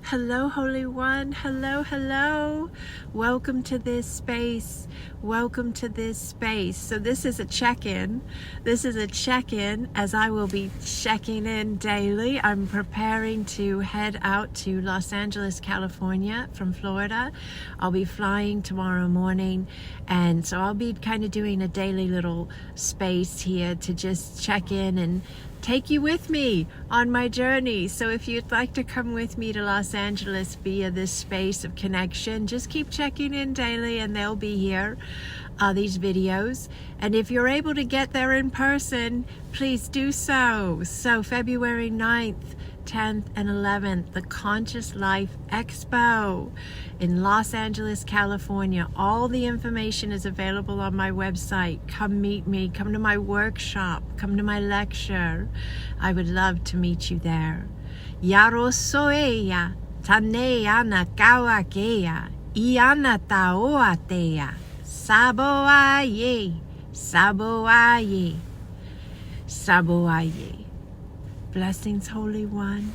Hello, Holy One. Hello, hello. Welcome to this space. Welcome to this space. So this is a check-in. This is a check-in as I will be checking in daily. I'm preparing to head out to Los Angeles, California from Florida. I'll be flying tomorrow morning. And so I'll be kind of doing a daily little space here to just check in and take you with me on my journey. So if you'd like to come with me to Los Angeles via this space of connection, just keep checking in daily and they'll be here, these videos. And if you're able to get there in person, please do so. So February 9th, 10th and 11th, the Conscious Life Expo in Los Angeles, California. All the information is available on my website. Come meet me, come to my workshop, come to my lecture. I would love to meet you there. Yaro soeya, tane ana kawakea, iana taoatea, saboaye, saboaye, saboaye. Blessings, Holy One.